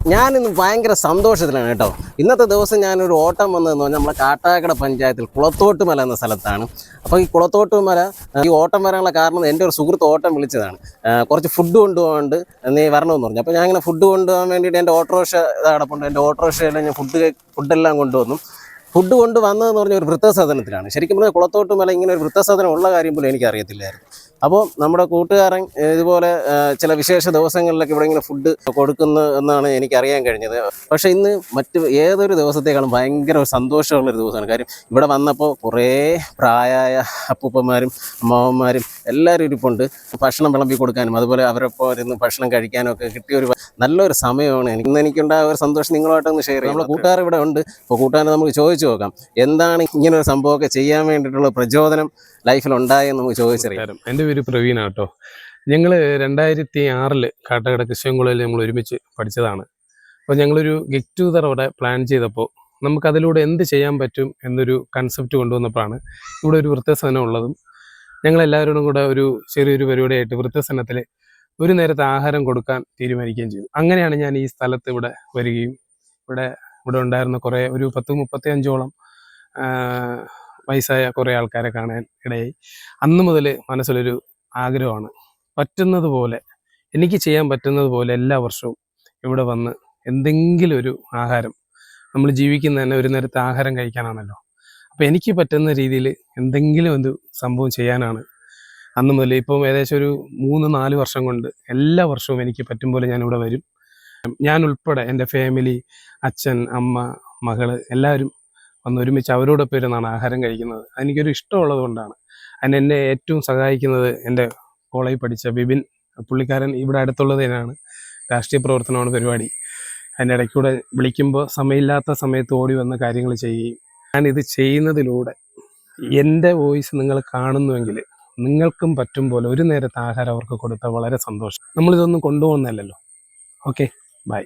ഞാനിന്ന് ഭയങ്കര സന്തോഷത്തിലാണ് കേട്ടോ. ഇന്നത്തെ ദിവസം ഞാനൊരു ഓട്ടം വന്നതെന്ന് പറഞ്ഞാൽ നമ്മളെ കാട്ടാക്കട പഞ്ചായത്തിൽ കുളത്തോട്ടുമല എന്ന സ്ഥലത്താണ്. അപ്പോൾ ഈ കുളത്തോട്ടുമല ഈ ഓട്ടം വരാനുള്ള കാരണം എൻ്റെ ഒരു സുഹൃത്ത് ഓട്ടം വിളിച്ചതാണ്. കുറച്ച് ഫുഡ് കൊണ്ടുപോകാണ്ട് നീ വരണമെന്ന് പറഞ്ഞു. അപ്പോൾ ഞാൻ ഇങ്ങനെ ഫുഡ് കൊണ്ടുപോകാൻ വേണ്ടിയിട്ട് എൻ്റെ ഓട്ടോറിക്ഷ കിടപ്പുണ്ട്. എൻ്റെ ഓട്ടോറിക്ഷയിൽ ഞാൻ ഫുഡെല്ലാം കൊണ്ടുവന്നു. ഫുഡ് കൊണ്ടുവന്നതെന്ന് പറഞ്ഞ ഒരു വൃദ്ധസദനത്തിലാണ്. ശരിക്കും പറഞ്ഞാൽ കുളത്തോട്ടുമല ഇങ്ങനെ ഒരു വൃദ്ധസദനം ഉള്ള കാര്യം പോലും എനിക്കറിയത്തില്ലായിരുന്നു. അപ്പോൾ നമ്മുടെ കൂട്ടുകാരൻ ഇതുപോലെ ചില വിശേഷ ദിവസങ്ങളിലൊക്കെ ഇവിടെ ഇങ്ങനെ ഫുഡ് കൊടുക്കുന്നു എന്നാണ് എനിക്കറിയാൻ കഴിഞ്ഞത്. പക്ഷേ ഇന്ന് മറ്റ് ഏതൊരു ദിവസത്തേക്കാളും ഭയങ്കര ഒരു സന്തോഷമുള്ളൊരു ദിവസമാണ്. കാര്യം ഇവിടെ വന്നപ്പോൾ കുറേ പ്രായമായ അപ്പൂപ്പന്മാരും അമ്മാവന്മാരും എല്ലാവരും ഇരിപ്പുണ്ട്. ഭക്ഷണം വിളമ്പി കൊടുക്കാനും അതുപോലെ അവരൊപ്പം ഇരുന്ന് ഭക്ഷണം കഴിക്കാനും ഒക്കെ കിട്ടിയൊരു നല്ലൊരു സമയമാണ്. എനിക്കുണ്ടായ ഒരു സന്തോഷം നിങ്ങളുമായിട്ടൊന്ന് ഷെയർ ചെയ്യാം. നമ്മുടെ കൂട്ടുകാർ ഇവിടെ ഉണ്ട്. അപ്പോൾ കൂട്ടുകാരെ നമുക്ക് ചോദിച്ചു നോക്കാം, എന്താണ് ഇങ്ങനൊരു സംഭവമൊക്കെ ചെയ്യാൻ വേണ്ടിയിട്ടുള്ള പ്രചോദനം ലൈഫിൽ ഉണ്ടായെന്ന് നമുക്ക് ചോദിച്ചറിയാം. എൻ്റെ പേര് പ്രവീണ കേട്ടോ. ഞങ്ങൾ 2006 കാട്ടാക്കട ക്രിസ്ത്യൻ കോളേജിൽ നമ്മൾ ഒരുമിച്ച് പഠിച്ചതാണ്. അപ്പോൾ ഞങ്ങളൊരു ഗെറ്റ് ടുഗദർ അവിടെ പ്ലാൻ ചെയ്തപ്പോൾ നമുക്കതിലൂടെ എന്ത് ചെയ്യാൻ പറ്റും എന്നൊരു കൺസെപ്റ്റ് കൊണ്ടുവന്നപ്പോഴാണ് ഇവിടെ ഒരു വൃദ്ധസദനം ഉള്ളതും ഞങ്ങളെല്ലാവരോടും കൂടെ ഒരു ചെറിയൊരു പരിപാടിയായിട്ട് വൃദ്ധസദനത്തിൽ ഒരു നേരത്തെ ആഹാരം കൊടുക്കാൻ തീരുമാനിക്കുകയും ചെയ്തു. അങ്ങനെയാണ് ഞാൻ ഈ സ്ഥലത്ത് ഇവിടെ വരികയും ഇവിടെ ഉണ്ടായിരുന്ന കുറേ ഒരു 10-35ഓളം വയസ്സായ കുറേ ആൾക്കാരെ കാണാൻ ഇടയായി. അന്ന് മുതൽ മനസ്സിലൊരു ആഗ്രഹമാണ്, പറ്റുന്നത് പോലെ എനിക്ക് ചെയ്യാൻ പറ്റുന്നത് പോലെ എല്ലാ വർഷവും ഇവിടെ വന്ന് എന്തെങ്കിലും ഒരു ആഹാരം, നമ്മൾ ജീവിക്കുന്ന തന്നെ ഒരു നേരത്തെ ആഹാരം കഴിക്കാനാണല്ലോ. അപ്പോൾ എനിക്ക് പറ്റുന്ന രീതിയിൽ എന്തെങ്കിലും ഒരു സംഭവം ചെയ്യാനാണ് അന്ന് മുതൽ. ഇപ്പം ഏകദേശം ഒരു 3-4 വർഷം കൊണ്ട് എല്ലാ വർഷവും എനിക്ക് പറ്റും പോലെ ഞാനിവിടെ വരും. ഞാൻ ഉൾപ്പെടെ എൻ്റെ ഫാമിലി, അച്ഛൻ, അമ്മ, മകള് എല്ലാവരും വന്ന് ഒരുമിച്ച് അവരോടൊപ്പം ഇരുന്നാണ് ആഹാരം കഴിക്കുന്നത്. അതെനിക്കൊരു ഇഷ്ടമുള്ളത് കൊണ്ടാണ്. എന്നെ ഏറ്റവും സഹായിക്കുന്നത് എൻ്റെ കോളേജിൽ പഠിച്ച ബിബിൻ, പുള്ളിക്കാരൻ ഇവിടെ അടുത്തുള്ളത് തന്നെയാണ്. രാഷ്ട്രീയ പ്രവർത്തനമാണ് പരിപാടി. അതിൻ്റെ ഇടയ്ക്കൂടെ വിളിക്കുമ്പോൾ സമയമില്ലാത്ത സമയത്ത് ഓടി വന്ന് കാര്യങ്ങൾ ചെയ്യുകയും, ഞാനിത് ചെയ്യുന്നതിലൂടെ എൻ്റെ വോയിസ് നിങ്ങൾ കാണുന്നുവെങ്കിൽ നിങ്ങൾക്കും പറ്റും പോലെ ഒരു നേരത്തെ ആഹാരം അവർക്ക് കൊടുത്താൽ വളരെ സന്തോഷം. നമ്മളിതൊന്നും കൊണ്ടുപോകുന്നതല്ലല്ലോ. Okay, by.